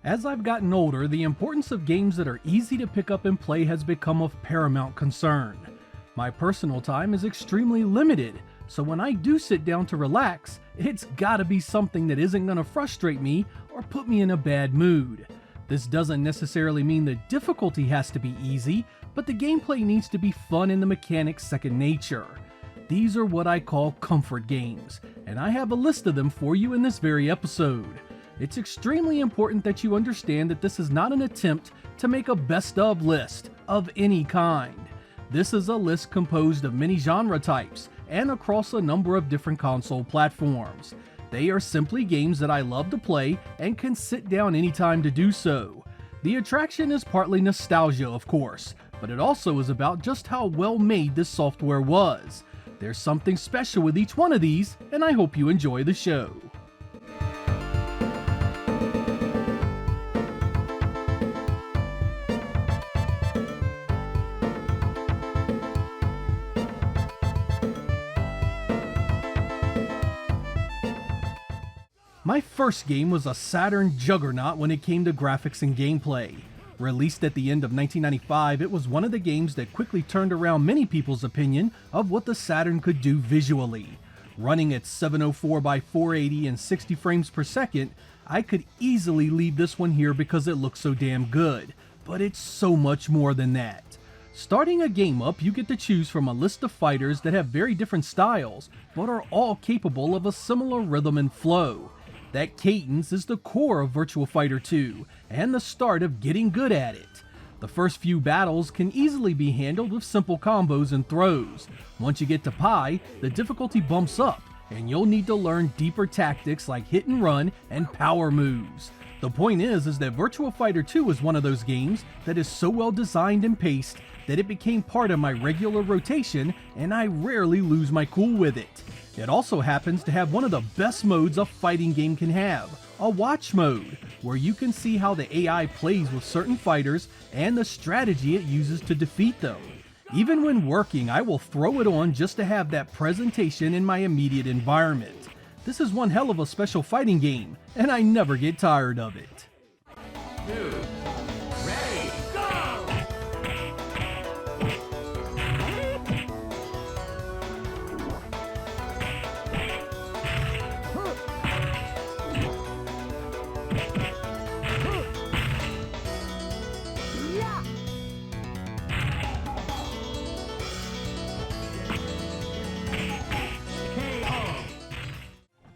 As I've gotten older, the importance of games that are easy to pick up and play has become of paramount concern. My personal time is extremely limited, so when I do sit down to relax, it's gotta be something that isn't gonna frustrate me or put me in a bad mood. This doesn't necessarily mean the difficulty has to be easy, but the gameplay needs to be fun and the mechanics second nature. These are what I call comfort games, and I have a list of them for you in this very episode. It's extremely important that you understand that this is not an attempt to make a best of list of any kind. This is a list composed of many genre types and across a number of different console platforms. They are simply games that I love to play and can sit down anytime to do so. The attraction is partly nostalgia, of course, but it also is about just how well made this software was. There's something special with each one of these, and I hope you enjoy the show. My first game was a Saturn juggernaut when it came to graphics and gameplay. Released at the end of 1995, it was one of the games that quickly turned around many people's opinion of what the Saturn could do visually. Running at 704 by 480 and 60 frames per second, I could easily leave this one here because it looks so damn good, but it's so much more than that. Starting a game up, you get to choose from a list of fighters that have very different styles, but are all capable of a similar rhythm and flow. That cadence is the core of Virtua Fighter II, and the start of getting good at it. The first few battles can easily be handled with simple combos and throws. Once you get to Pi, the difficulty bumps up, and you'll need to learn deeper tactics like hit and run and power moves. The point is that Virtua Fighter II is one of those games that is so well designed and paced that it became part of my regular rotation, and I rarely lose my cool with it. It also happens to have one of the best modes a fighting game can have, a watch mode, where you can see how the AI plays with certain fighters and the strategy it uses to defeat them. Even when working, I will throw it on just to have that presentation in my immediate environment. This is one hell of a special fighting game, and I never get tired of it. Ready, go!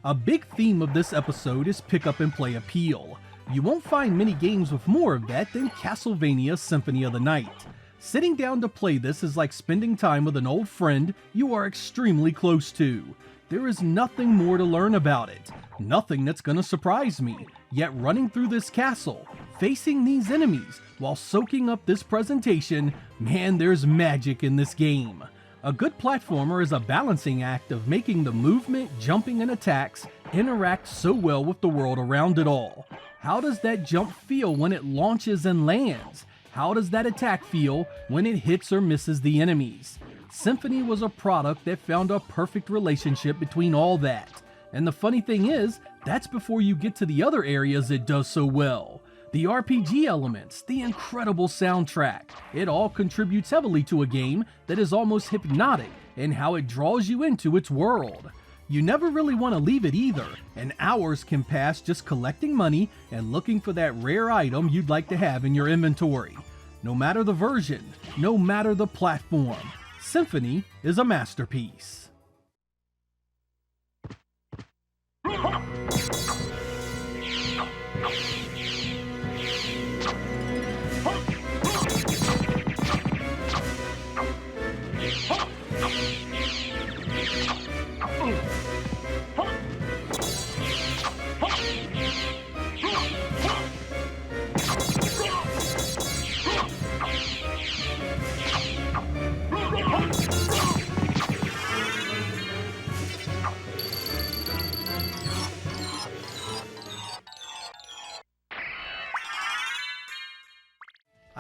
A big theme of this episode is pick up and play appeal. You won't find many games with more of that than Castlevania Symphony of the Night. Sitting down to play this is like spending time with an old friend you are extremely close to. There is nothing more to learn about it, nothing that's gonna surprise me, yet running through this castle, facing these enemies, while soaking up this presentation, man, there's magic in this game. A good platformer is a balancing act of making the movement, jumping, and attacks interact so well with the world around it all. How does that jump feel when it launches and lands? How does that attack feel when it hits or misses the enemies? Symphony was a product that found a perfect relationship between all that. And the funny thing is, that's before you get to the other areas it does so well. The RPG elements, the incredible soundtrack, it all contributes heavily to a game that is almost hypnotic in how it draws you into its world. You never really want to leave it either, and hours can pass just collecting money and looking for that rare item you'd like to have in your inventory. No matter the version, no matter the platform, Symphony is a masterpiece.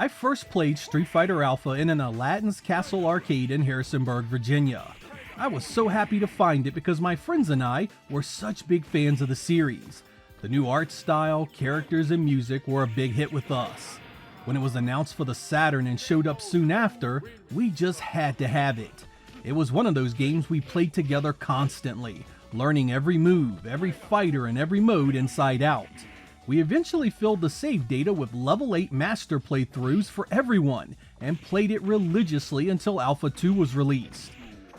I first played Street Fighter Alpha in an Aladdin's Castle arcade in Harrisonburg, Virginia. I was so happy to find it because my friends and I were such big fans of the series. The new art style, characters, and music were a big hit with us. When it was announced for the Saturn and showed up soon after, we just had to have it. It was one of those games we played together constantly, learning every move, every fighter, and every mode inside out. We eventually filled the save data with level 8 master playthroughs for everyone, and played it religiously until Alpha 2 was released.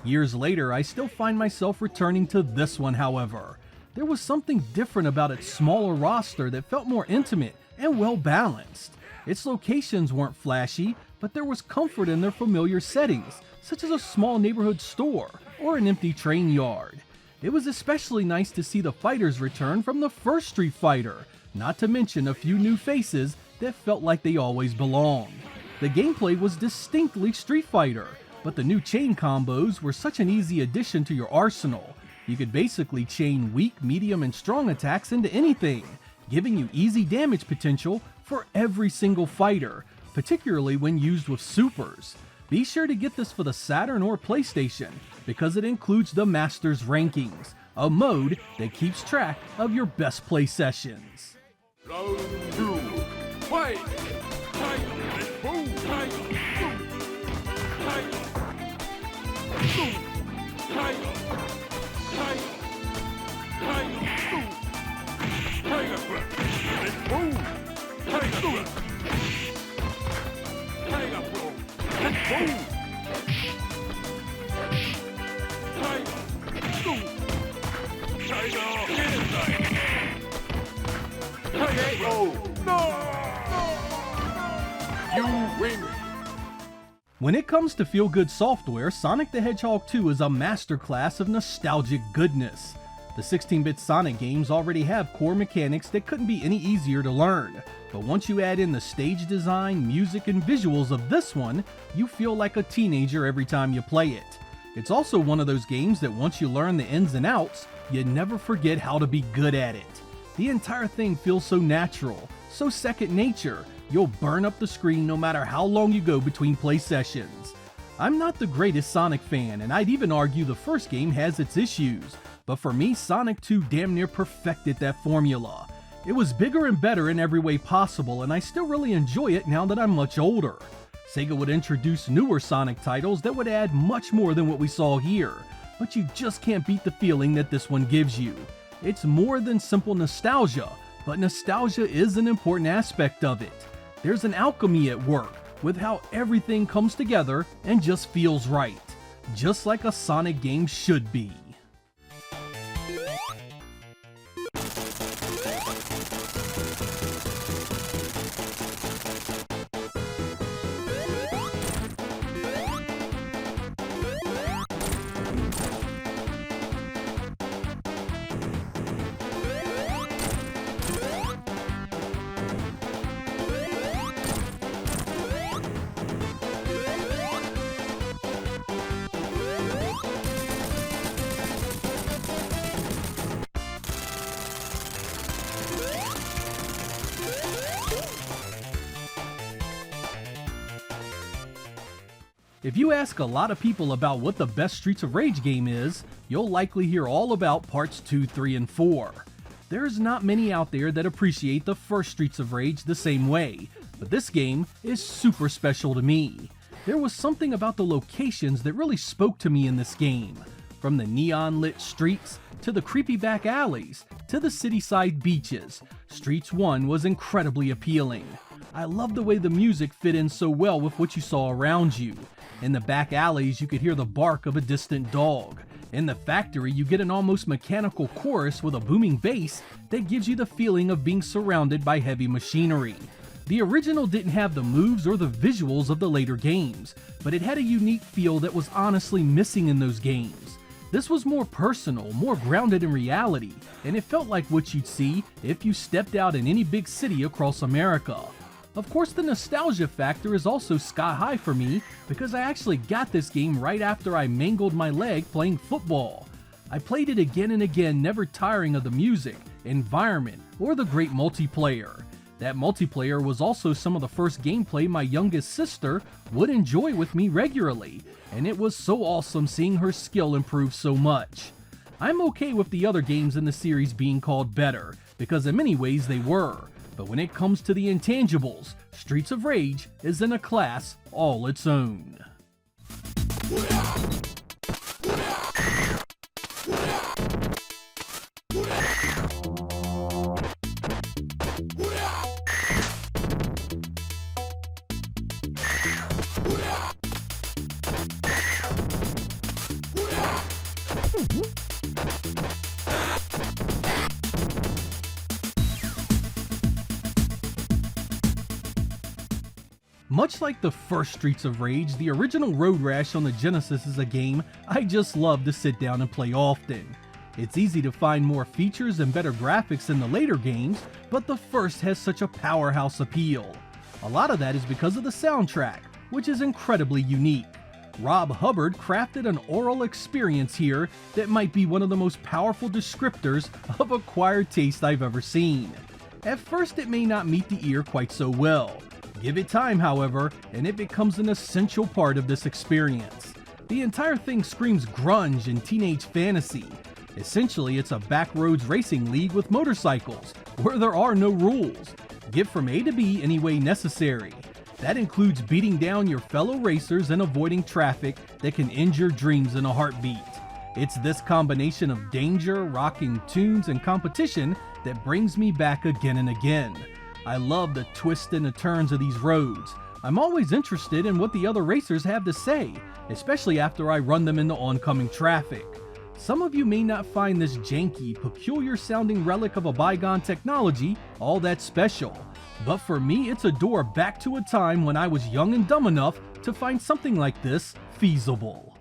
Years later, I still find myself returning to this one, however. There was something different about its smaller roster that felt more intimate and well balanced. Its locations weren't flashy, but there was comfort in their familiar settings, such as a small neighborhood store or an empty train yard. It was especially nice to see the fighters return from the first Street Fighter, not to mention a few new faces that felt like they always belonged. The gameplay was distinctly Street Fighter, but the new chain combos were such an easy addition to your arsenal. You could basically chain weak, medium, and strong attacks into anything, giving you easy damage potential for every single fighter, particularly when used with supers. Be sure to get this for the Saturn or PlayStation, because it includes the Masters Rankings, a mode that keeps track of your best play sessions. Round 2, fight! Fight! Boom! Fight! Boom! Fight! Boom! Fight! Fight! Fight! Boom! Tiger Grip! Boom! Tiger Grip! Tiger Blow! Boom! Tiger! Boom! Tiger! Genocide! KO! No! You win! When it comes to feel-good software, Sonic the Hedgehog 2 is a masterclass of nostalgic goodness. The 16-bit Sonic games already have core mechanics that couldn't be any easier to learn, but once you add in the stage design, music, and visuals of this one, you feel like a teenager every time you play it. It's also one of those games that once you learn the ins and outs, you never forget how to be good at it. The entire thing feels so natural, so second nature, you'll burn up the screen no matter how long you go between play sessions. I'm not the greatest Sonic fan, and I'd even argue the first game has its issues, but for me, Sonic 2 damn near perfected that formula. It was bigger and better in every way possible, and I still really enjoy it now that I'm much older. Sega would introduce newer Sonic titles that would add much more than what we saw here, but you just can't beat the feeling that this one gives you. It's more than simple nostalgia, but nostalgia is an important aspect of it. There's an alchemy at work with how everything comes together and just feels right, just like a Sonic game should be. If you ask a lot of people about what the best Streets of Rage game is, you'll likely hear all about parts 2, 3, and 4. There's not many out there that appreciate the first Streets of Rage the same way, but this game is super special to me. There was something about the locations that really spoke to me in this game. From the neon-lit streets, to the creepy back alleys, to the city-side beaches, Streets 1 was incredibly appealing. I love the way the music fit in so well with what you saw around you. In the back alleys, you could hear the bark of a distant dog. In the factory, you get an almost mechanical chorus with a booming bass that gives you the feeling of being surrounded by heavy machinery. The original didn't have the moves or the visuals of the later games, but it had a unique feel that was honestly missing in those games. This was more personal, more grounded in reality, and it felt like what you'd see if you stepped out in any big city across America. Of course, the nostalgia factor is also sky high for me because I actually got this game right after I mangled my leg playing football. I played it again and again, never tiring of the music, environment, or the great multiplayer. That multiplayer was also some of the first gameplay my youngest sister would enjoy with me regularly, and it was so awesome seeing her skill improve so much. I'm okay with the other games in the series being called better, because in many ways they were, but when it comes to the intangibles, Streets of Rage is in a class all its own. Much like the first Streets of Rage, the original Road Rash on the Genesis is a game I just love to sit down and play often. It's easy to find more features and better graphics in the later games, but the first has such a powerhouse appeal. A lot of that is because of the soundtrack, which is incredibly unique. Rob Hubbard crafted an aural experience here that might be one of the most powerful descriptors of acquired taste I've ever seen. At first it may not meet the ear quite so well. Give it time, however, and it becomes an essential part of this experience. The entire thing screams grunge and teenage fantasy. Essentially, it's a backroads racing league with motorcycles, where there are no rules. Get from A to B any way necessary. That includes beating down your fellow racers and avoiding traffic that can end your dreams in a heartbeat. It's this combination of danger, rocking tunes, and competition that brings me back again and again. I love the twists and the turns of these roads. I'm always interested in what the other racers have to say, especially after I run them into oncoming traffic. Some of you may not find this janky, peculiar sounding relic of a bygone technology all that special, but for me it's a door back to a time when I was young and dumb enough to find something like this feasible.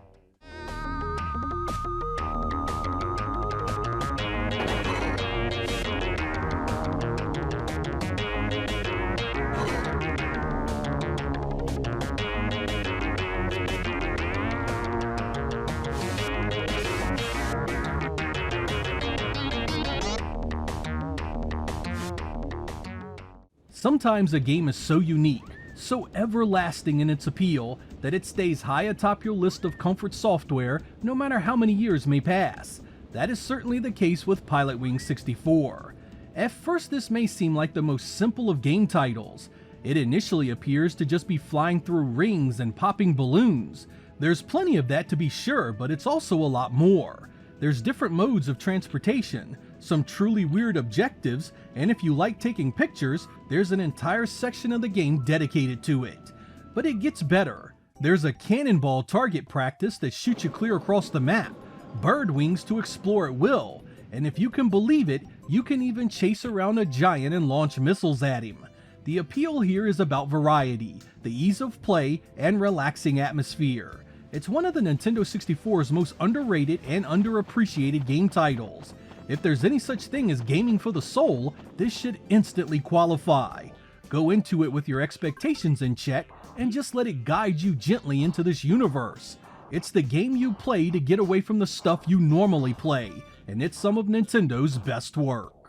Sometimes a game is so unique, so everlasting in its appeal, that it stays high atop your list of comfort software no matter how many years may pass. That is certainly the case with Pilotwings 64. At first this may seem like the most simple of game titles. It initially appears to just be flying through rings and popping balloons. There's plenty of that to be sure, but it's also a lot more. There's different modes of transportation, some truly weird objectives, and if you like taking pictures, there's an entire section of the game dedicated to it. But it gets better. There's a cannonball target practice that shoots you clear across the map, bird wings to explore at will, and if you can believe it, you can even chase around a giant and launch missiles at him. The appeal here is about variety, the ease of play, and relaxing atmosphere. It's one of the Nintendo 64's most underrated and underappreciated game titles. If there's any such thing as gaming for the soul, this should instantly qualify. Go into it with your expectations in check, and just let it guide you gently into this universe. It's the game you play to get away from the stuff you normally play, and it's some of Nintendo's best work.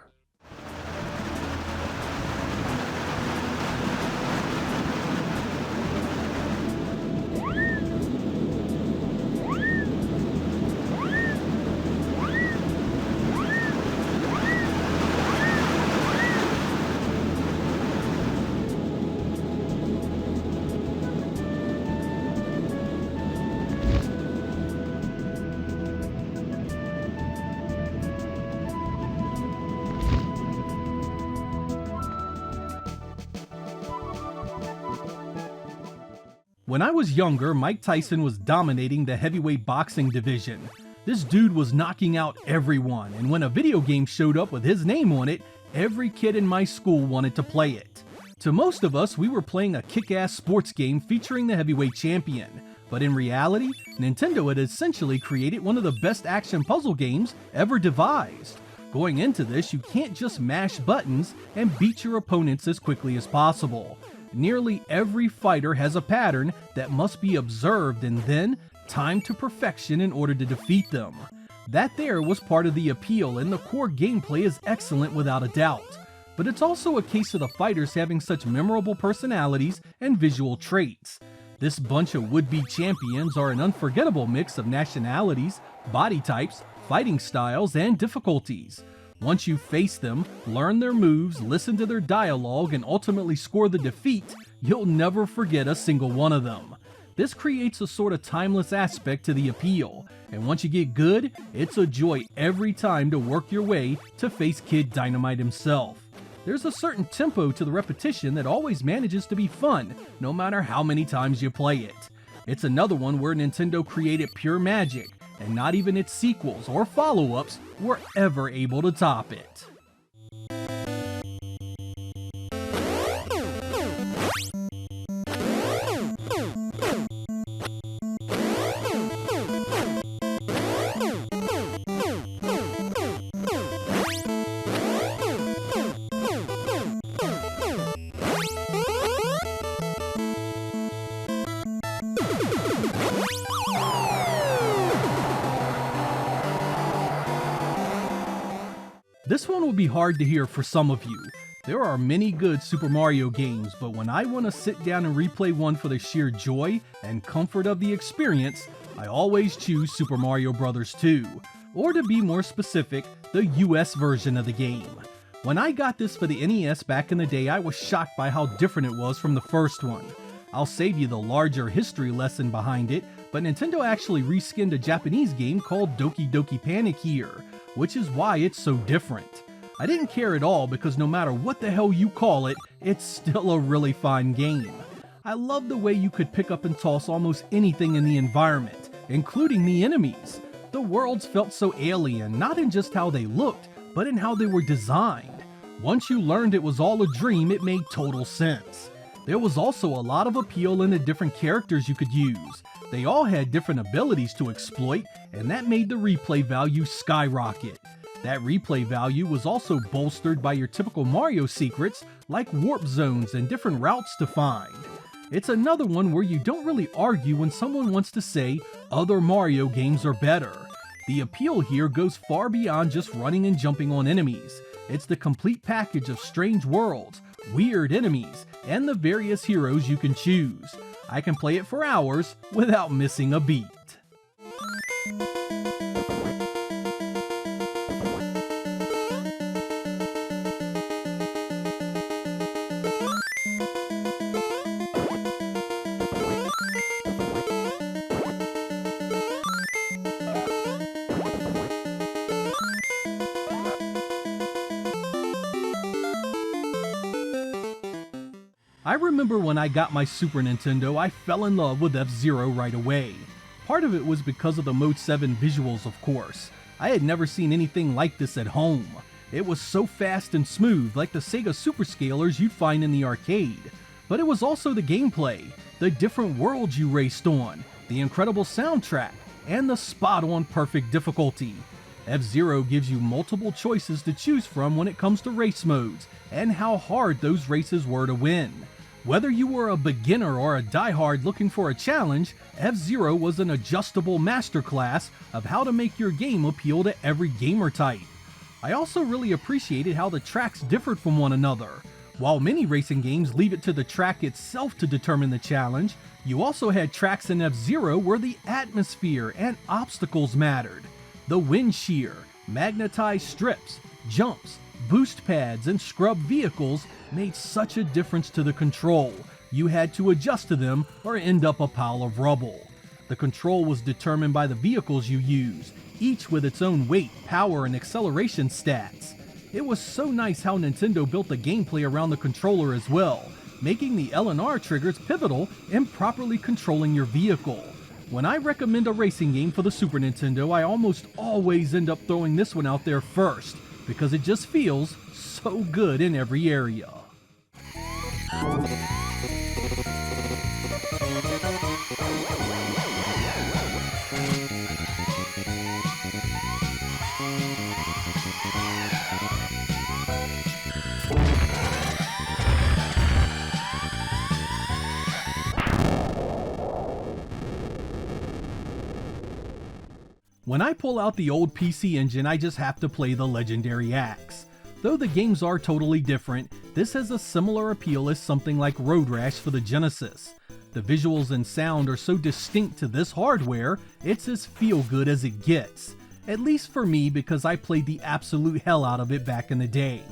When I was younger, Mike Tyson was dominating the heavyweight boxing division. This dude was knocking out everyone, and when a video game showed up with his name on it, every kid in my school wanted to play it. To most of us, we were playing a kick-ass sports game featuring the heavyweight champion, but in reality, Nintendo had essentially created one of the best action puzzle games ever devised. Going into this, you can't just mash buttons and beat your opponents as quickly as possible. Nearly every fighter has a pattern that must be observed and then timed to perfection in order to defeat them. That there was part of the appeal, and the core gameplay is excellent without a doubt. But it's also a case of the fighters having such memorable personalities and visual traits. This bunch of would-be champions are an unforgettable mix of nationalities, body types, fighting styles, and difficulties. Once you face them, learn their moves, listen to their dialogue, and ultimately score the defeat, you'll never forget a single one of them. This creates a sort of timeless aspect to the appeal, and once you get good, it's a joy every time to work your way to face Kid Dynamite himself. There's a certain tempo to the repetition that always manages to be fun, no matter how many times you play it. It's another one where Nintendo created pure magic, and not even its sequels or follow-ups were ever able to top it. This one will be hard to hear for some of you. There are many good Super Mario games, but when I want to sit down and replay one for the sheer joy and comfort of the experience, I always choose Super Mario Bros. 2, or to be more specific, the US version of the game. When I got this for the NES back in the day, I was shocked by how different it was from the first one. I'll save you the larger history lesson behind it, but Nintendo actually reskinned a Japanese game called Doki Doki Panic here, which is why it's so different. I didn't care at all because no matter what the hell you call it, it's still a really fun game. I love the way you could pick up and toss almost anything in the environment, including the enemies. The worlds felt so alien, not in just how they looked, but in how they were designed. Once you learned it was all a dream, it made total sense. There was also a lot of appeal in the different characters you could use. They all had different abilities to exploit, and that made the replay value skyrocket. That replay value was also bolstered by your typical Mario secrets, like warp zones and different routes to find. It's another one where you don't really argue when someone wants to say other Mario games are better. The appeal here goes far beyond just running and jumping on enemies. It's the complete package of strange worlds, weird enemies, and the various heroes you can choose. I can play it for hours without missing a beat. I remember when I got my Super Nintendo, I fell in love with F-Zero right away. Part of it was because of the Mode 7 visuals, of course. I had never seen anything like this at home. It was so fast and smooth, like the Sega Superscalers you'd find in the arcade. But it was also the gameplay, the different worlds you raced on, the incredible soundtrack, and the spot-on perfect difficulty. F-Zero gives you multiple choices to choose from when it comes to race modes, and how hard those races were to win. Whether you were a beginner or a diehard looking for a challenge, F-Zero was an adjustable masterclass of how to make your game appeal to every gamer type. I also really appreciated how the tracks differed from one another. While many racing games leave it to the track itself to determine the challenge, you also had tracks in F-Zero where the atmosphere and obstacles mattered. The wind shear, magnetized strips, jumps, boost pads, and scrub vehicles made such a difference to the control. You had to adjust to them or end up a pile of rubble. The control was determined by the vehicles you used, each with its own weight, power, and acceleration stats. It was so nice how Nintendo built the gameplay around the controller as well, making the L and R triggers pivotal in properly controlling your vehicle. When I recommend a racing game for the Super Nintendo, I almost always end up throwing this one out there first, because it just feels so good in every area. When I pull out the old PC Engine, I just have to play the legendary Axe. Though the games are totally different, this has a similar appeal as something like Road Rash for the Genesis. The visuals and sound are so distinct to this hardware, it's as feel-good as it gets. at least for me because I played the absolute hell out of it back in the day.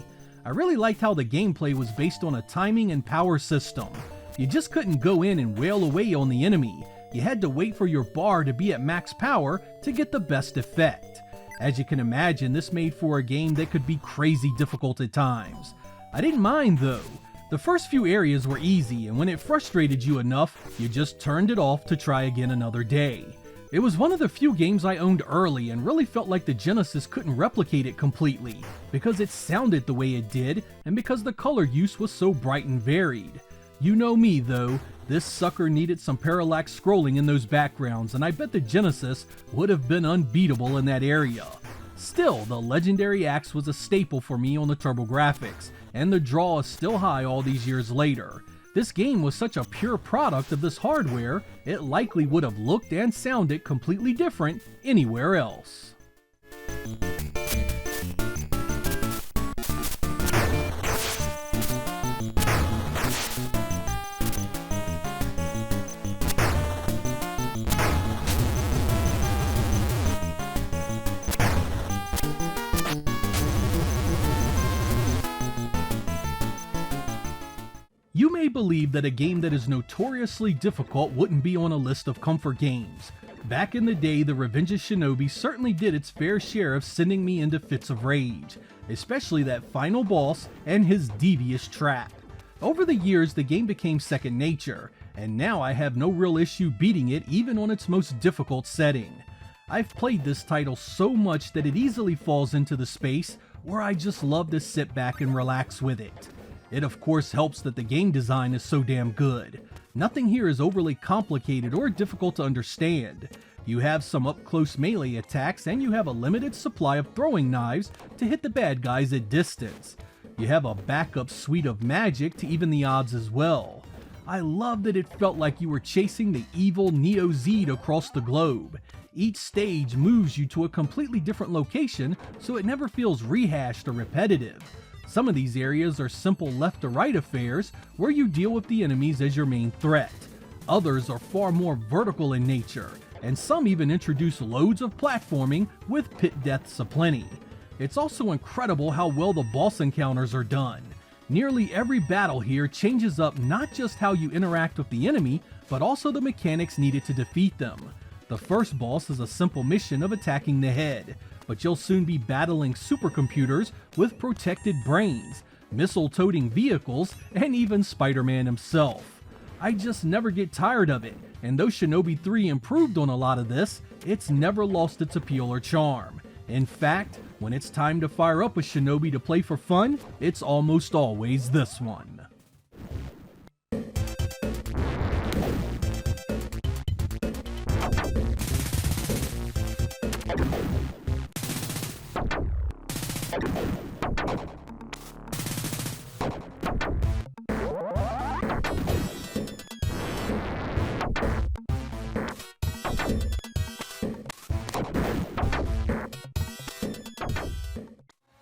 I really liked how the gameplay was based on a timing and power system. You just couldn't go in and wail away on the enemy. You had to wait for your bar to be at max power to get the best effect. As you can imagine, this made for a game that could be crazy difficult at times. I didn't mind though. The first few areas were easy, and when it frustrated you enough, you just turned it off to try again another day. It was one of the few games I owned early and really felt like the Genesis couldn't replicate it completely, because it sounded the way it did, and because the color use was so bright and varied. You know me though, this sucker needed some parallax scrolling in those backgrounds, and I bet the Genesis would have been unbeatable in that area. Still, the legendary axe was a staple for me on the TurboGrafx, and the draw is still high all these years later. This game was such a pure product of this hardware, it likely would have looked and sounded completely different anywhere else. You may believe that a game that is notoriously difficult wouldn't be on a list of comfort games. Back in the day, the Revenge of Shinobi certainly did its fair share of sending me into fits of rage, especially that final boss and his devious trap. Over the years, the game became second nature, and now I have no real issue beating it even on its most difficult setting. I've played this title so much that it easily falls into the space where I just love to sit back and relax with it. It of course helps that the game design is so damn good. Nothing here is overly complicated or difficult to understand. You have some up-close melee attacks, and you have a limited supply of throwing knives to hit the bad guys at distance. You have a backup suite of magic to even the odds as well. I love that it felt like you were chasing the evil Neo-Zed across the globe. Each stage moves you to a completely different location, so it never feels rehashed or repetitive. Some of these areas are simple left-to-right affairs where you deal with the enemies as your main threat. Others are far more vertical in nature, and some even introduce loads of platforming with pit deaths aplenty. It's also incredible how well the boss encounters are done. Nearly every battle here changes up not just how you interact with the enemy, but also the mechanics needed to defeat them. The first boss is a simple mission of attacking the head, but you'll soon be battling supercomputers with protected brains, missile-toting vehicles, and even Spider-Man himself. I just never get tired of it, and though Shinobi 3 improved on a lot of this, it's never lost its appeal or charm. In fact, when it's time to fire up a Shinobi to play for fun, it's almost always this one.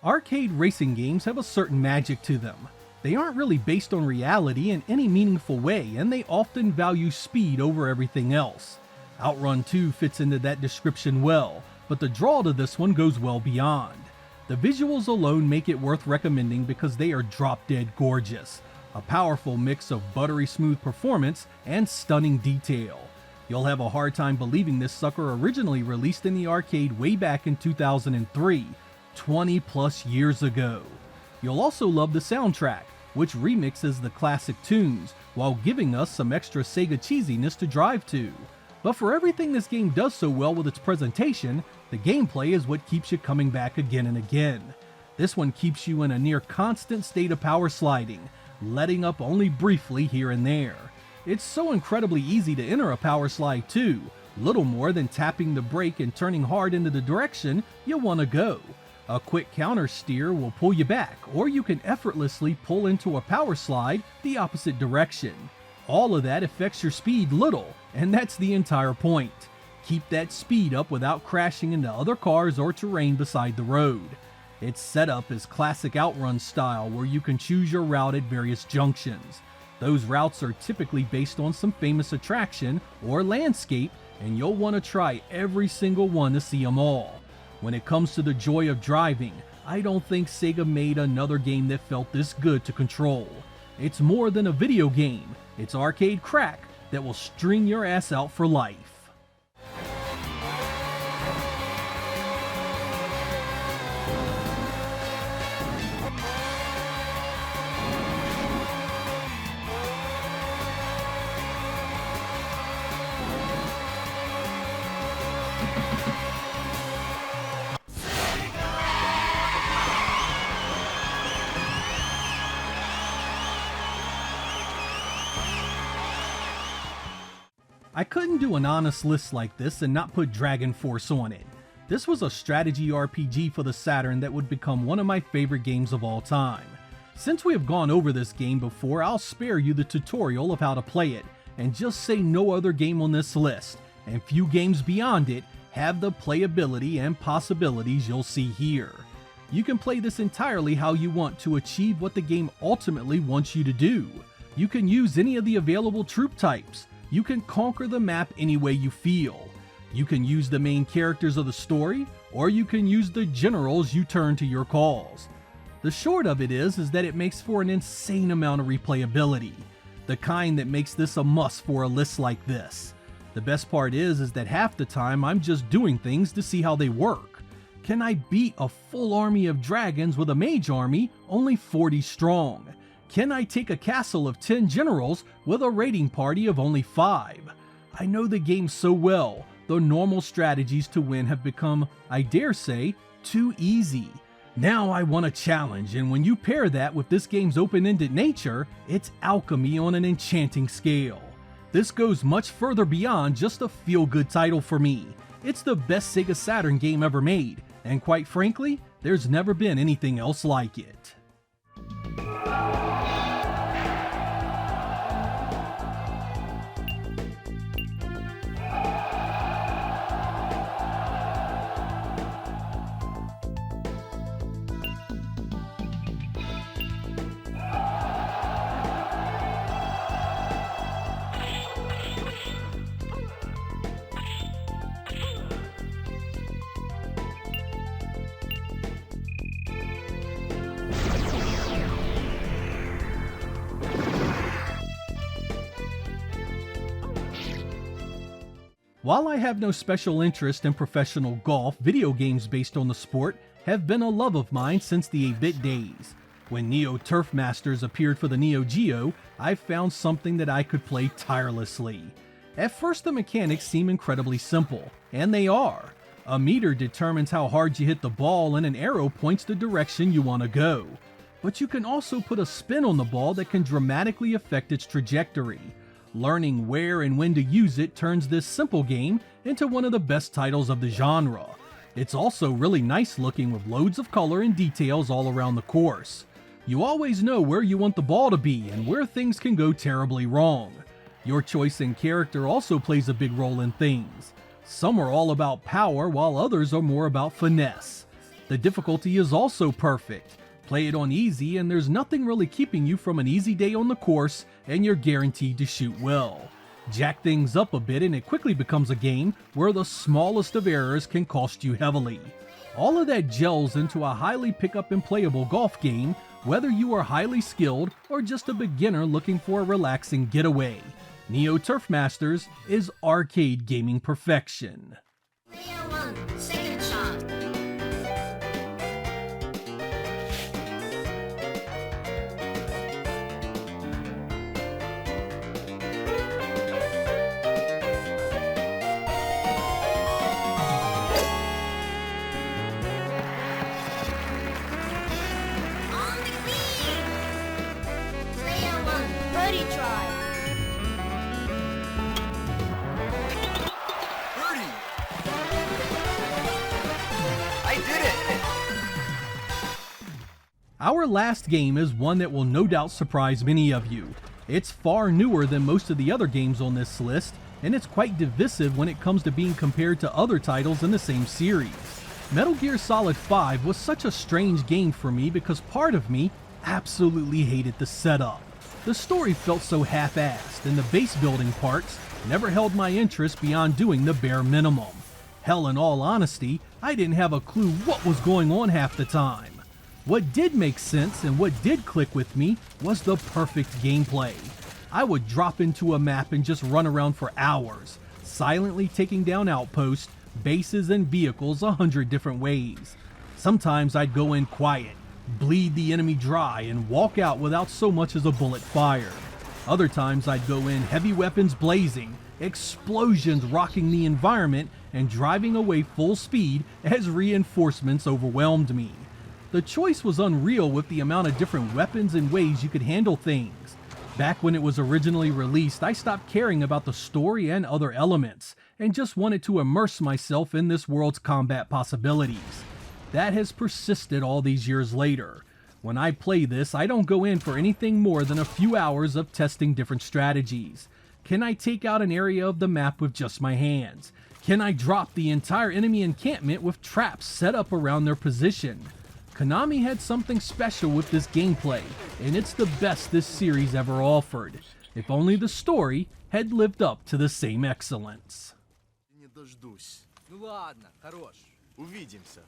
Arcade racing games have a certain magic to them. They aren't really based on reality in any meaningful way, and they often value speed over everything else. Outrun 2 fits into that description well, but the draw to this one goes well beyond. The visuals alone make it worth recommending because they are drop-dead gorgeous. A powerful mix of buttery smooth performance and stunning detail. You'll have a hard time believing this sucker originally released in the arcade way back in 2003, 20 plus years ago. You'll also love the soundtrack, which remixes the classic tunes while giving us some extra Sega cheesiness to drive to. But for everything this game does so well with its presentation, the gameplay is what keeps you coming back again and again. This one keeps you in a near constant state of power sliding, letting up only briefly here and there. It's so incredibly easy to enter a power slide too, little more than tapping the brake and turning hard into the direction you want to go. A quick counter steer will pull you back, or you can effortlessly pull into a power slide the opposite direction. All of that affects your speed little, and that's the entire point. Keep that speed up without crashing into other cars or terrain beside the road. Its setup is classic Outrun style, where you can choose your route at various junctions. Those routes are typically based on some famous attraction or landscape, and you'll want to try every single one to see them all. When it comes to the joy of driving, I don't think Sega made another game that felt this good to control. It's more than a video game, it's arcade crack that will string your ass out for life. I couldn't do an honest list like this and not put Dragon Force on it. This was a strategy RPG for the Saturn that would become one of my favorite games of all time. Since we have gone over this game before, I'll spare you the tutorial of how to play it, and just say no other game on this list, and few games beyond it, have the playability and possibilities you'll see here. You can play this entirely how you want to achieve what the game ultimately wants you to do. You can use any of the available troop types. You can conquer the map any way you feel. You can use the main characters of the story, or you can use the generals you turn to your calls. The short of it is that it makes for an insane amount of replayability, the kind that makes this a must for a list like this. The best part is that half the time I'm just doing things to see how they work. Can I beat a full army of dragons with a mage army only 40 strong? Can I take a castle of 10 generals with a raiding party of only 5? I know the game so well, the normal strategies to win have become, I dare say, too easy. Now I want a challenge, and when you pair that with this game's open-ended nature, it's alchemy on an enchanting scale. This goes much further beyond just a feel-good title for me. It's the best Sega Saturn game ever made, and quite frankly, there's never been anything else like it. While I have no special interest in professional golf, video games based on the sport have been a love of mine since the 8-bit days. When Neo Turf Masters appeared for the Neo Geo, I found something that I could play tirelessly. At first the mechanics seem incredibly simple, and they are. A meter determines how hard you hit the ball and an arrow points the direction you want to go. But you can also put a spin on the ball that can dramatically affect its trajectory. Learning where and when to use it turns this simple game into one of the best titles of the genre. It's also really nice looking with loads of color and details all around the course. You always know where you want the ball to be and where things can go terribly wrong. Your choice in character also plays a big role in things. Some are all about power while others are more about finesse. The difficulty is also perfect. Play it on easy and there's nothing really keeping you from an easy day on the course and you're guaranteed to shoot well. Jack things up a bit and it quickly becomes a game where the smallest of errors can cost you heavily. All of that gels into a highly pick-up and playable golf game, whether you are highly skilled or just a beginner looking for a relaxing getaway. Neo Turf Masters is arcade gaming perfection. Player 1, second shot. On the green. Player 1, birdie try. Birdie! I did it! Our last game is one that will no doubt surprise many of you. It's far newer than most of the other games on this list, and it's quite divisive when it comes to being compared to other titles in the same series. Metal Gear Solid 5 was such a strange game for me because part of me absolutely hated the setup. The story felt so half-assed, and the base building parts never held my interest beyond doing the bare minimum. Hell, in all honesty, I didn't have a clue what was going on half the time. What did make sense and what did click with me was the perfect gameplay. I would drop into a map and just run around for hours, silently taking down outposts, bases, and vehicles 100 different ways. Sometimes I'd go in quiet, bleed the enemy dry, and walk out without so much as a bullet fired. Other times I'd go in heavy weapons blazing, explosions rocking the environment, and driving away full speed as reinforcements overwhelmed me. The choice was unreal with the amount of different weapons and ways you could handle things. Back when it was originally released, I stopped caring about the story and other elements, and just wanted to immerse myself in this world's combat possibilities. That has persisted all these years later. When I play this, I don't go in for anything more than a few hours of testing different strategies. Can I take out an area of the map with just my hands? Can I drop the entire enemy encampment with traps set up around their position? Konami had something special with this gameplay, and it's the best this series ever offered. If only the story had lived up to the same excellence. Не дождусь. Ну ладно, хорош. Увидимся.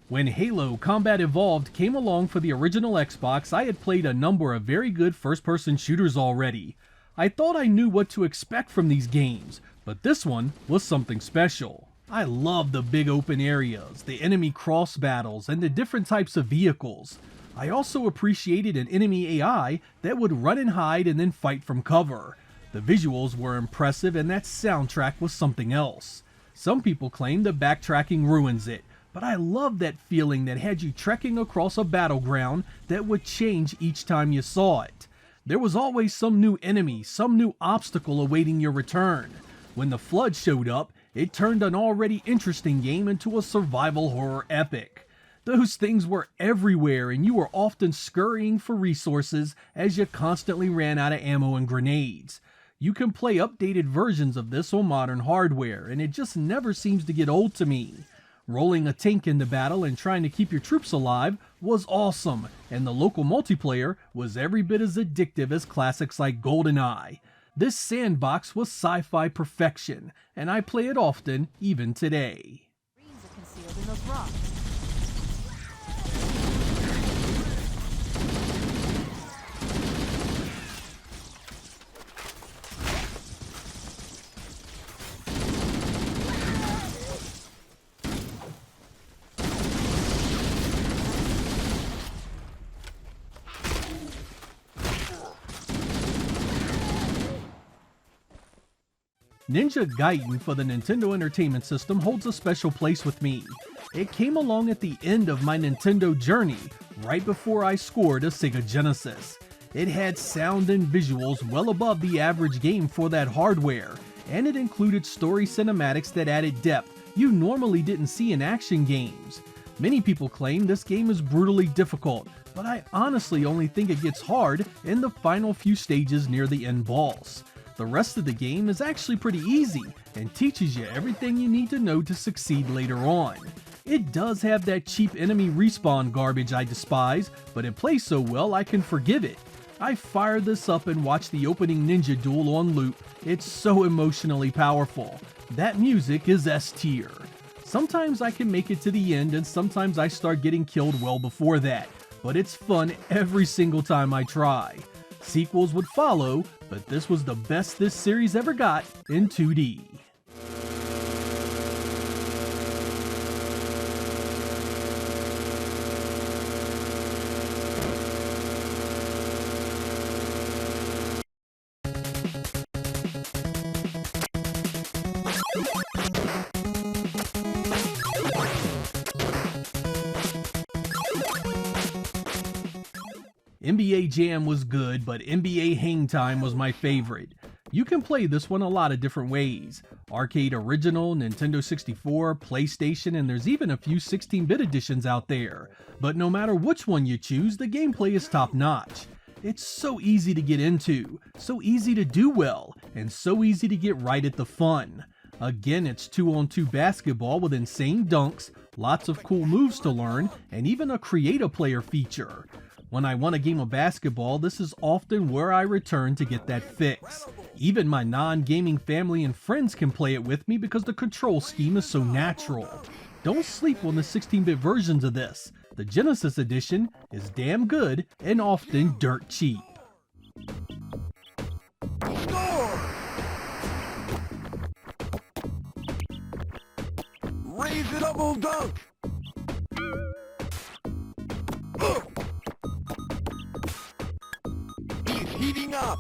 When Halo Combat Evolved came along for the original Xbox, I had played a number of very good first-person shooters already. I thought I knew what to expect from these games, but this one was something special. I loved the big open areas, the enemy cross battles, and the different types of vehicles. I also appreciated an enemy AI that would run and hide and then fight from cover. The visuals were impressive and that soundtrack was something else. Some people claim the backtracking ruins it, but I love that feeling that had you trekking across a battleground that would change each time you saw it. There was always some new enemy, some new obstacle awaiting your return. When the Flood showed up, it turned an already interesting game into a survival horror epic. Those things were everywhere and you were often scurrying for resources as you constantly ran out of ammo and grenades. You can play updated versions of this on modern hardware and it just never seems to get old to me. Rolling a tank into battle and trying to keep your troops alive was awesome, and the local multiplayer was every bit as addictive as classics like GoldenEye. This sandbox was sci-fi perfection, and I play it often, even today. Rings are concealed in those rocks. Ninja Gaiden for the Nintendo Entertainment System holds a special place with me. It came along at the end of my Nintendo journey, right before I scored a Sega Genesis. It had sound and visuals well above the average game for that hardware, and it included story cinematics that added depth you normally didn't see in action games. Many people claim this game is brutally difficult, but I honestly only think it gets hard in the final few stages near the end boss. The rest of the game is actually pretty easy and teaches you everything you need to know to succeed later on. It does have that cheap enemy respawn garbage I despise, but it plays so well I can forgive it. I fired this up and watched the opening ninja duel on loop. It's so emotionally powerful. That music is S tier. Sometimes I can make it to the end and sometimes I start getting killed well before that, but it's fun every single time I try. Sequels would follow, but this was the best this series ever got in 2D. NBA Jam was good, but NBA Hang Time was my favorite. You can play this one a lot of different ways. Arcade Original, Nintendo 64, PlayStation, and there's even a few 16-bit editions out there. But no matter which one you choose, the gameplay is top-notch. It's so easy to get into, so easy to do well, and so easy to get right at the fun. Again, it's 2-on-2 basketball with insane dunks, lots of cool moves to learn, and even a create-a-player feature. When I want a game of basketball, this is often where I return to get that fix. Even my non-gaming family and friends can play it with me because the control scheme is so natural. Don't sleep on the 16-bit versions of this. The Genesis edition is damn good and often dirt cheap. Score! Raise a double dunk! He's heating up!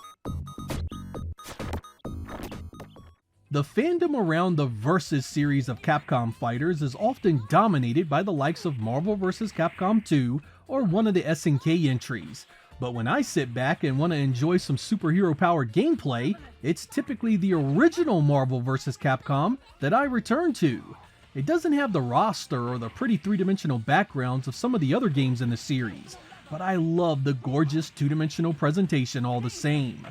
The fandom around the Versus series of Capcom fighters is often dominated by the likes of Marvel vs. Capcom 2 or one of the SNK entries. But when I sit back and want to enjoy some superhero-powered gameplay, it's typically the original Marvel vs. Capcom that I return to. It doesn't have the roster or the pretty three-dimensional backgrounds of some of the other games in the series, but I love the gorgeous two-dimensional presentation all the same.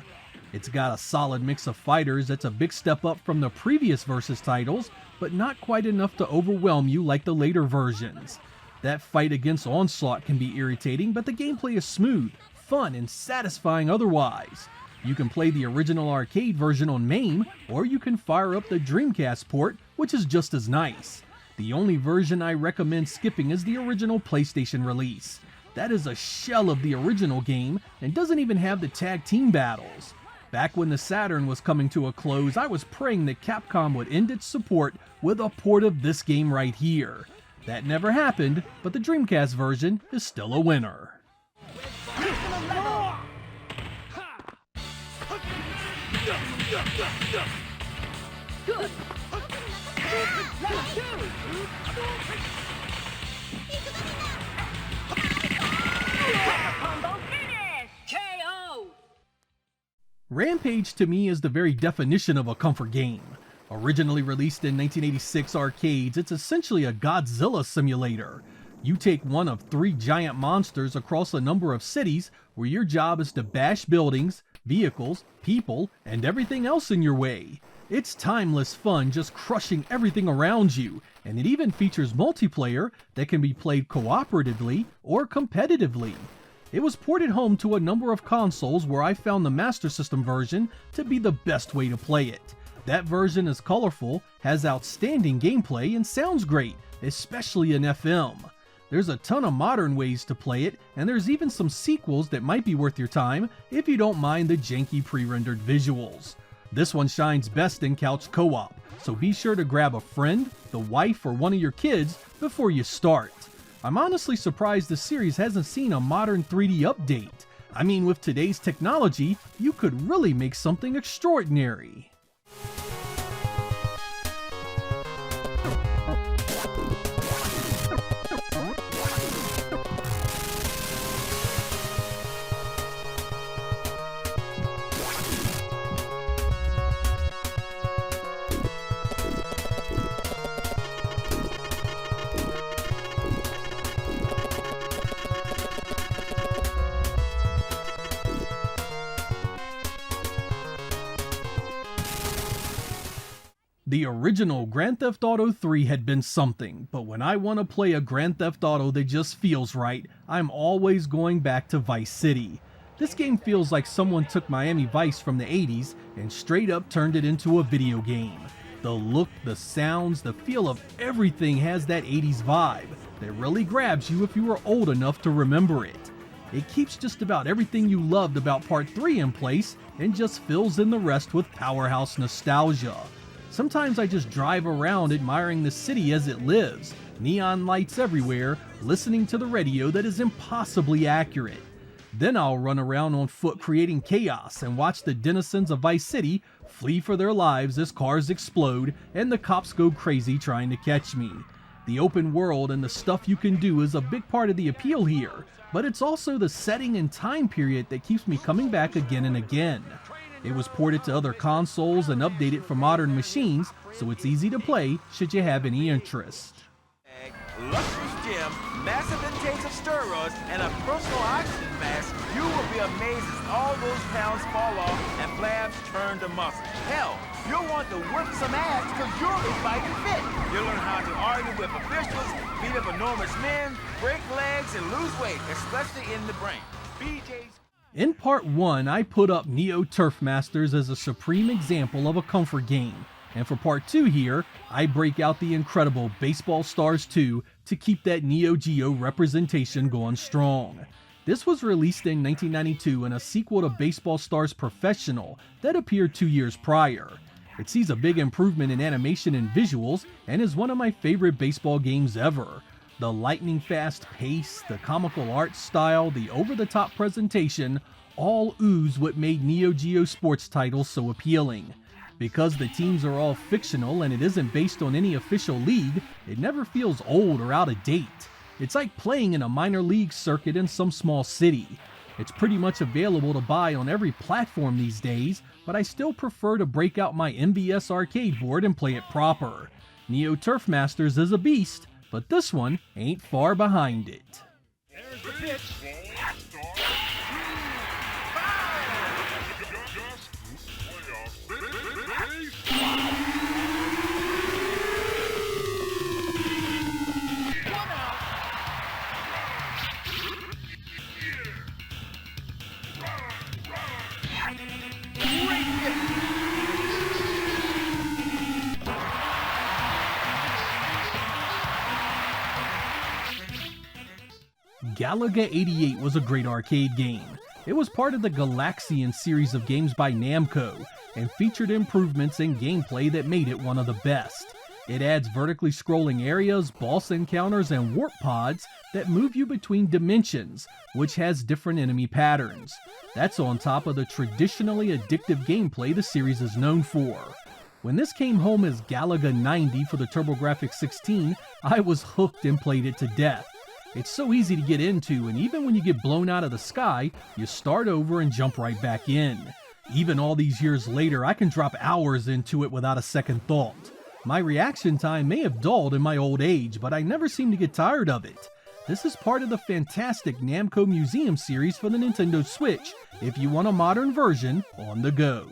It's got a solid mix of fighters that's a big step up from the previous Versus titles, but not quite enough to overwhelm you like the later versions. That fight against Onslaught can be irritating, but the gameplay is smooth, fun, and satisfying otherwise. You can play the original arcade version on MAME, or you can fire up the Dreamcast port, which is just as nice. The only version I recommend skipping is the original PlayStation release. That is a shell of the original game, and doesn't even have the tag team battles. Back when the Saturn was coming to a close, I was praying that Capcom would end its support with a port of this game right here. That never happened, but the Dreamcast version is still a winner. Rampage to me is the very definition of a comfort game. Originally released in 1986 arcades, it's essentially a Godzilla simulator. You take one of 3 giant monsters across a number of cities where your job is to bash buildings, vehicles, people, and everything else in your way. It's timeless fun just crushing everything around you, and it even features multiplayer that can be played cooperatively or competitively. It was ported home to a number of consoles where I found the Master System version to be the best way to play it. That version is colorful, has outstanding gameplay, and sounds great, especially in FM. There's a ton of modern ways to play it, and there's even some sequels that might be worth your time if you don't mind the janky pre-rendered visuals. This one shines best in couch co-op, so be sure to grab a friend, the wife, or one of your kids before you start. I'm honestly surprised the series hasn't seen a modern 3D update. I mean, with today's technology, you could really make something extraordinary. The original Grand Theft Auto 3 had been something, but when I want to play a Grand Theft Auto that just feels right, I'm always going back to Vice City. This game feels like someone took Miami Vice from the 80s and straight up turned it into a video game. The look, the sounds, the feel of everything has that 80s vibe that really grabs you if you are old enough to remember it. It keeps just about everything you loved about Part 3 in place and just fills in the rest with powerhouse nostalgia. Sometimes I just drive around admiring the city as it lives, neon lights everywhere, listening to the radio that is impossibly accurate. Then I'll run around on foot creating chaos and watch the denizens of Vice City flee for their lives as cars explode and the cops go crazy trying to catch me. The open world and the stuff you can do is a big part of the appeal here, but it's also the setting and time period that keeps me coming back again and again. It was ported to other consoles and updated for modern machines, so it's easy to play should you have any interest. Luxurious gym, massive intakes of steroids, and a personal oxygen mask, you will be amazed as all those pounds fall off and flabs turn to muscle. Hell, you'll want to whip some ass because you'll be fighting fit. You'll learn how to argue with officials, beat up enormous men, break legs, and lose weight, especially in the brain. BJ's. In part 1, I put up Neo Turf Masters as a supreme example of a comfort game. And for part 2 here, I break out the incredible Baseball Stars 2 to keep that Neo Geo representation going strong. This was released in 1992 and a sequel to Baseball Stars Professional that appeared 2 years prior. It sees a big improvement in animation and visuals and is one of my favorite baseball games ever. The lightning fast pace, the comical art style, the over-the-top presentation, all ooze what made Neo Geo sports titles so appealing. Because the teams are all fictional and it isn't based on any official league, it never feels old or out of date. It's like playing in a minor league circuit in some small city. It's pretty much available to buy on every platform these days, but I still prefer to break out my MVS arcade board and play it proper. Neo Turf Masters is a beast, but this one ain't far behind it. There's the pitch. Galaga 88 was a great arcade game. It was part of the Galaxian series of games by Namco, and featured improvements in gameplay that made it one of the best. It adds vertically scrolling areas, boss encounters, and warp pods that move you between dimensions, which has different enemy patterns. That's on top of the traditionally addictive gameplay the series is known for. When this came home as Galaga 90 for the TurboGrafx 16, I was hooked and played it to death. It's so easy to get into, and even when you get blown out of the sky, you start over and jump right back in. Even all these years later, I can drop hours into it without a second thought. My reaction time may have dulled in my old age, but I never seem to get tired of it. This is part of the fantastic Namco Museum series for the Nintendo Switch, if you want a modern version on the go.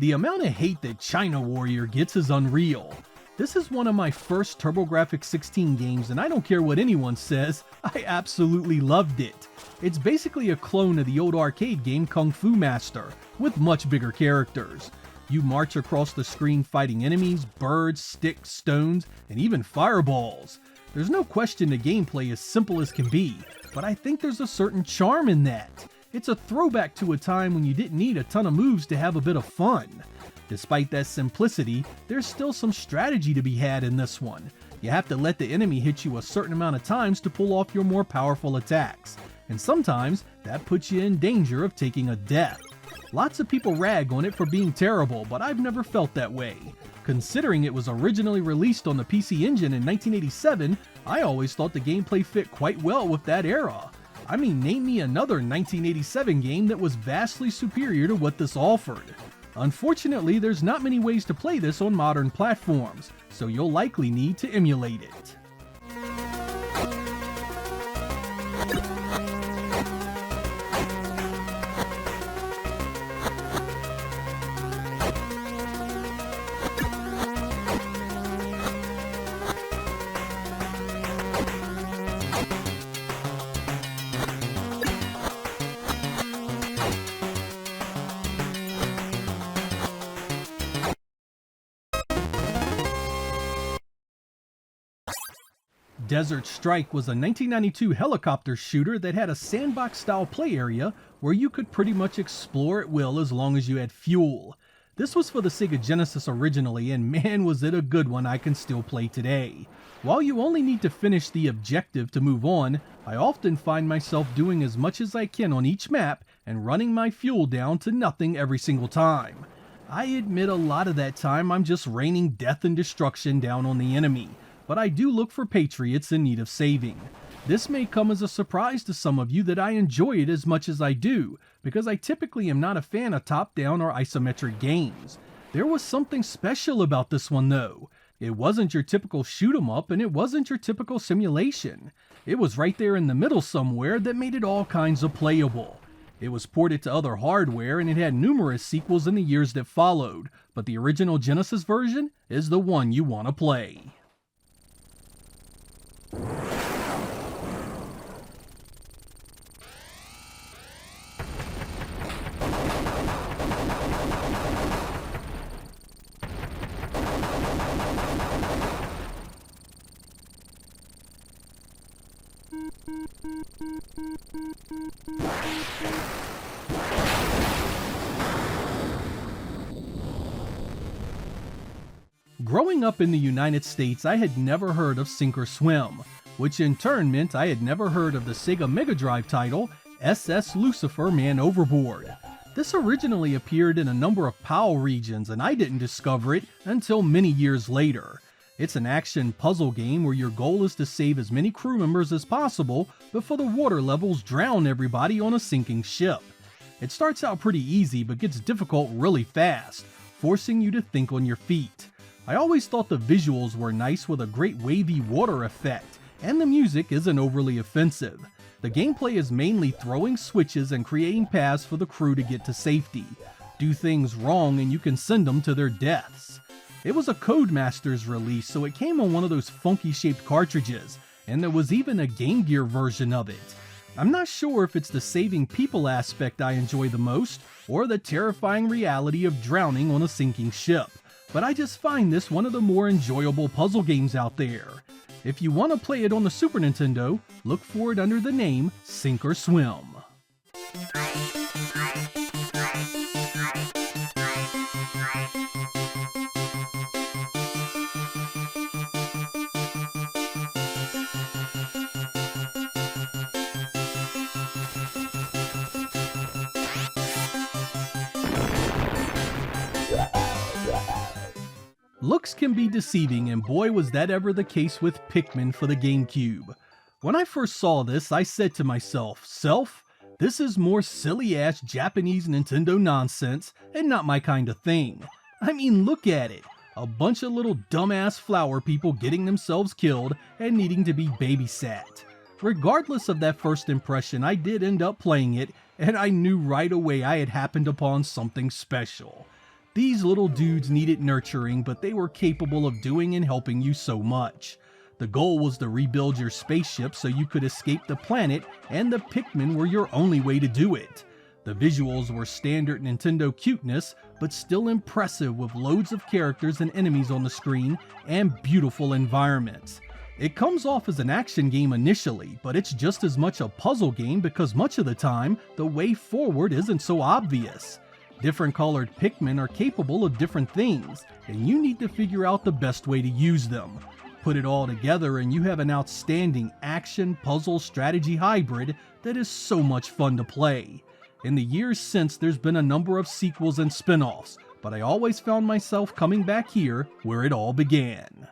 The amount of hate that China Warrior gets is unreal. This is one of my first TurboGrafx 16 games, and I don't care what anyone says, I absolutely loved it. It's basically a clone of the old arcade game Kung Fu Master, with much bigger characters. You march across the screen fighting enemies, birds, sticks, stones, and even fireballs. There's no question the gameplay is simple as can be, but I think there's a certain charm in that. It's a throwback to a time when you didn't need a ton of moves to have a bit of fun. Despite that simplicity, there's still some strategy to be had in this one. You have to let the enemy hit you a certain amount of times to pull off your more powerful attacks, and sometimes that puts you in danger of taking a death. Lots of people rag on it for being terrible, but I've never felt that way. Considering it was originally released on the PC Engine in 1987, I always thought the gameplay fit quite well with that era. I mean, name me another 1987 game that was vastly superior to what this offered. Unfortunately, there's not many ways to play this on modern platforms, so you'll likely need to emulate it. Desert Strike was a 1992 helicopter shooter that had a sandbox-style play area where you could pretty much explore at will as long as you had fuel. This was for the Sega Genesis originally, and man was it a good one I can still play today. While you only need to finish the objective to move on, I often find myself doing as much as I can on each map and running my fuel down to nothing every single time. I admit a lot of that time I'm just raining death and destruction down on the enemy, but I do look for patriots in need of saving. This may come as a surprise to some of you that I enjoy it as much as I do, because I typically am not a fan of top-down or isometric games. There was something special about this one though. It wasn't your typical shoot 'em up and it wasn't your typical simulation. It was right there in the middle somewhere that made it all kinds of playable. It was ported to other hardware and it had numerous sequels in the years that followed, but the original Genesis version is the one you want to play. Growing up in the United States, I had never heard of Sink or Swim, which in turn meant I had never heard of the Sega Mega Drive title, SS Lucifer Man Overboard. This originally appeared in a number of PAL regions and I didn't discover it until many years later. It's an action puzzle game where your goal is to save as many crew members as possible before the water levels drown everybody on a sinking ship. It starts out pretty easy but gets difficult really fast, forcing you to think on your feet. I always thought the visuals were nice with a great wavy water effect, and the music isn't overly offensive. The gameplay is mainly throwing switches and creating paths for the crew to get to safety. Do things wrong and you can send them to their deaths. It was a Codemasters release, so it came on one of those funky shaped cartridges, and there was even a Game Gear version of it. I'm not sure if it's the saving people aspect I enjoy the most, or the terrifying reality of drowning on a sinking ship, but I just find this one of the more enjoyable puzzle games out there. If you want to play it on the Super Nintendo, look for it under the name Sink or Swim. Looks can be deceiving, and boy was that ever the case with Pikmin for the GameCube. When I first saw this, I said to myself, this is more silly-ass Japanese Nintendo nonsense and not my kind of thing. I mean, look at it. A bunch of little dumbass flower people getting themselves killed and needing to be babysat. Regardless of that first impression, I did end up playing it, and I knew right away I had happened upon something special. These little dudes needed nurturing, but they were capable of doing and helping you so much. The goal was to rebuild your spaceship so you could escape the planet, and the Pikmin were your only way to do it. The visuals were standard Nintendo cuteness, but still impressive with loads of characters and enemies on the screen, and beautiful environments. It comes off as an action game initially, but it's just as much a puzzle game because much of the time, the way forward isn't so obvious. Different colored Pikmin are capable of different things, and you need to figure out the best way to use them. Put it all together and you have an outstanding action, puzzle, strategy hybrid that is so much fun to play. In the years since, there's been a number of sequels and spin-offs, but I always found myself coming back here where it all began.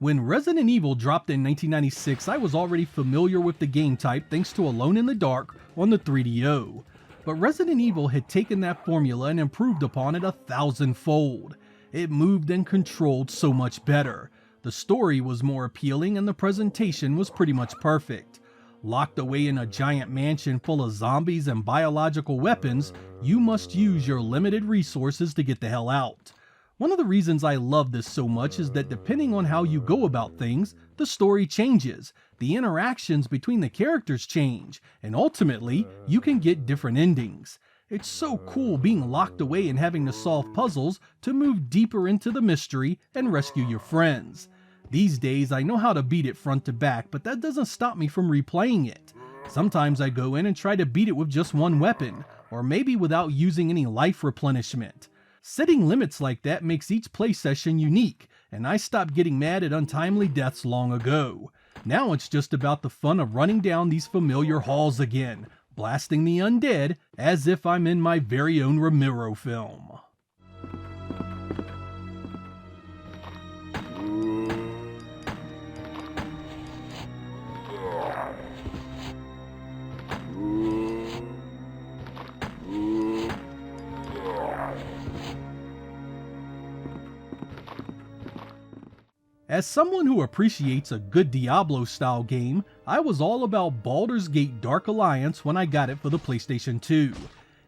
When Resident Evil dropped in 1996, I was already familiar with the game type thanks to Alone in the Dark on the 3DO. but Resident Evil had taken that formula and improved upon it 1,000-fold. It moved and controlled so much better. The story was more appealing and the presentation was pretty much perfect. Locked away in a giant mansion full of zombies and biological weapons, you must use your limited resources to get the hell out. One of the reasons I love this so much is that depending on how you go about things, the story changes, the interactions between the characters change, and ultimately, you can get different endings. It's so cool being locked away and having to solve puzzles to move deeper into the mystery and rescue your friends. These days, I know how to beat it front to back, but that doesn't stop me from replaying it. Sometimes I go in and try to beat it with just one weapon, or maybe without using any life replenishment. Setting limits like that makes each play session unique, and I stopped getting mad at untimely deaths long ago. Now it's just about the fun of running down these familiar halls again, blasting the undead as if I'm in my very own Romero film. As someone who appreciates a good Diablo-style game, I was all about Baldur's Gate Dark Alliance when I got it for the PlayStation 2.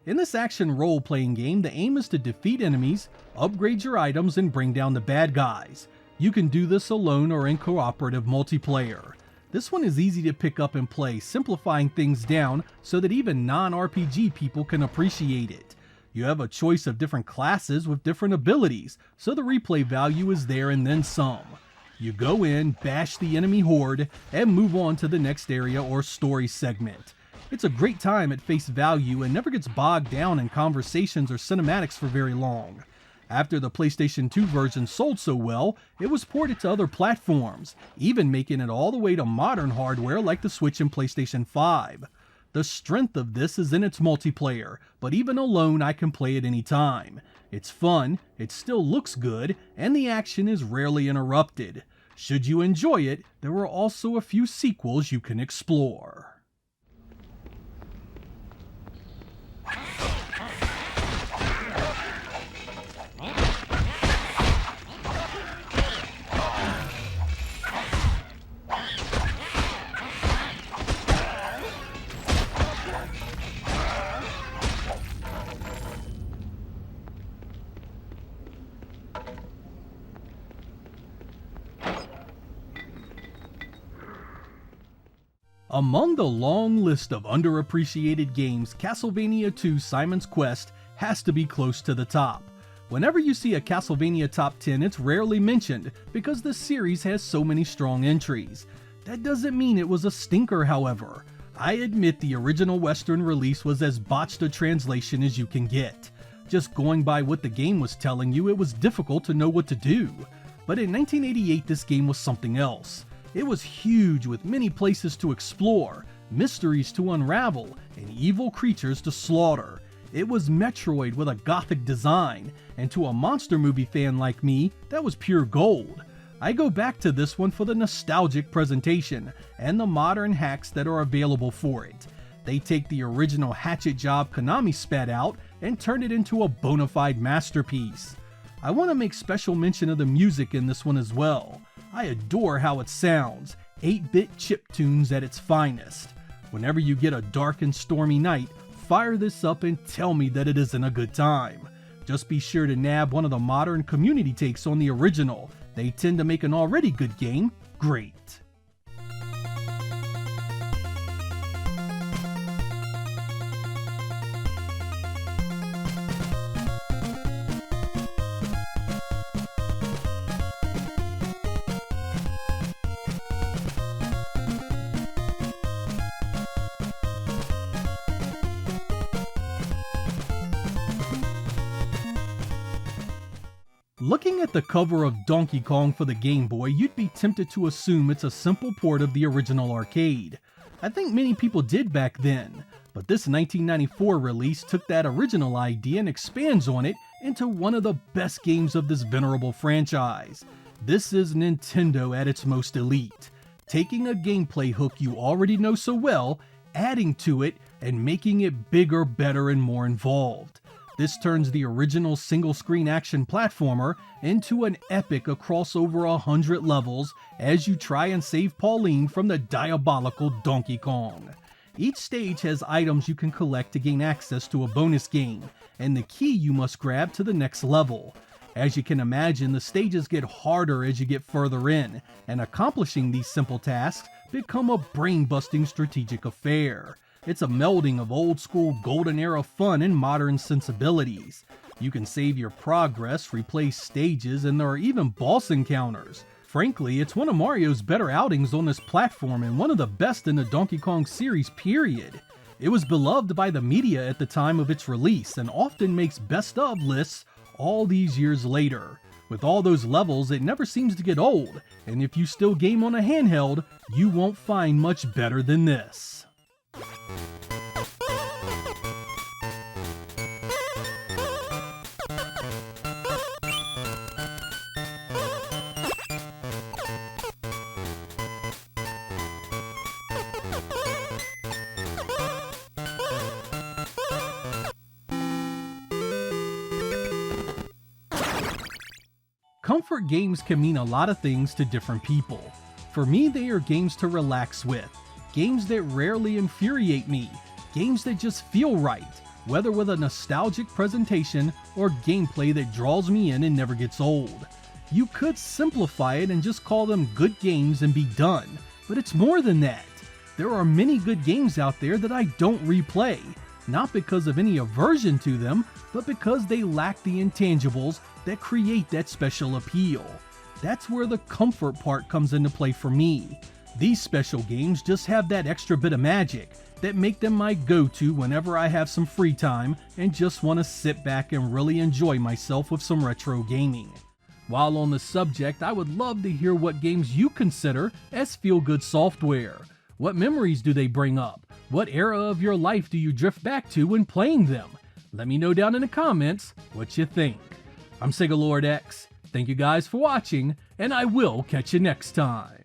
In this action role-playing game, the aim is to defeat enemies, upgrade your items, and bring down the bad guys. You can do this alone or in cooperative multiplayer. This one is easy to pick up and play, simplifying things down so that even non-RPG people can appreciate it. You have a choice of different classes with different abilities, so the replay value is there and then some. You go in, bash the enemy horde, and move on to the next area or story segment. It's a great time at face value and never gets bogged down in conversations or cinematics for very long. After the PlayStation 2 version sold so well, it was ported to other platforms, even making it all the way to modern hardware like the Switch and PlayStation 5. The strength of this is in its multiplayer, but even alone I can play it anytime. It's fun, it still looks good, and the action is rarely interrupted. Should you enjoy it, there are also a few sequels you can explore. Among the long list of underappreciated games, Castlevania II Simon's Quest has to be close to the top. Whenever you see a Castlevania top 10, it's rarely mentioned because the series has so many strong entries. That doesn't mean it was a stinker, however. I admit the original Western release was as botched a translation as you can get. Just going by what the game was telling you, it was difficult to know what to do. But in 1988, this game was something else. It was huge with many places to explore, mysteries to unravel, and evil creatures to slaughter. It was Metroid with a gothic design, and to a monster movie fan like me, that was pure gold. I go back to this one for the nostalgic presentation, and the modern hacks that are available for it. They take the original hatchet job Konami spat out and turn it into a bona fide masterpiece. I want to make special mention of the music in this one as well. I adore how it sounds, 8-bit chiptunes at its finest. Whenever you get a dark and stormy night, fire this up and tell me that it isn't a good time. Just be sure to nab one of the modern community takes on the original. They tend to make an already good game great. Looking at the cover of Donkey Kong for the Game Boy, you'd be tempted to assume it's a simple port of the original arcade. I think many people did back then, but this 1994 release took that original idea and expands on it into one of the best games of this venerable franchise. This is Nintendo at its most elite, taking a gameplay hook you already know so well, adding to it, and making it bigger, better, and more involved. This turns the original single-screen action platformer into an epic across over 100 levels as you try and save Pauline from the diabolical Donkey Kong. Each stage has items you can collect to gain access to a bonus game, and the key you must grab to the next level. As you can imagine, the stages get harder as you get further in, and accomplishing these simple tasks become a brain-busting strategic affair. It's a melding of old-school golden era fun and modern sensibilities. You can save your progress, replay stages, and there are even boss encounters. Frankly, it's one of Mario's better outings on this platform and one of the best in the Donkey Kong series, period. It was beloved by the media at the time of its release and often makes best of lists all these years later. With all those levels, it never seems to get old, and if you still game on a handheld, you won't find much better than this. Comfort games can mean a lot of things to different people. For me, they are games to relax with, games that rarely infuriate me, games that just feel right, whether with a nostalgic presentation or gameplay that draws me in and never gets old. You could simplify it and just call them good games and be done, but it's more than that. There are many good games out there that I don't replay, not because of any aversion to them, but because they lack the intangibles that create that special appeal. That's where the comfort part comes into play for me. These special games just have that extra bit of magic that make them my go-to whenever I have some free time and just want to sit back and really enjoy myself with some retro gaming. While on the subject, I would love to hear what games you consider as feel-good software. What memories do they bring up? What era of your life do you drift back to when playing them? Let me know down in the comments what you think. I'm Sega Lord X. Thank you guys for watching, and I will catch you next time.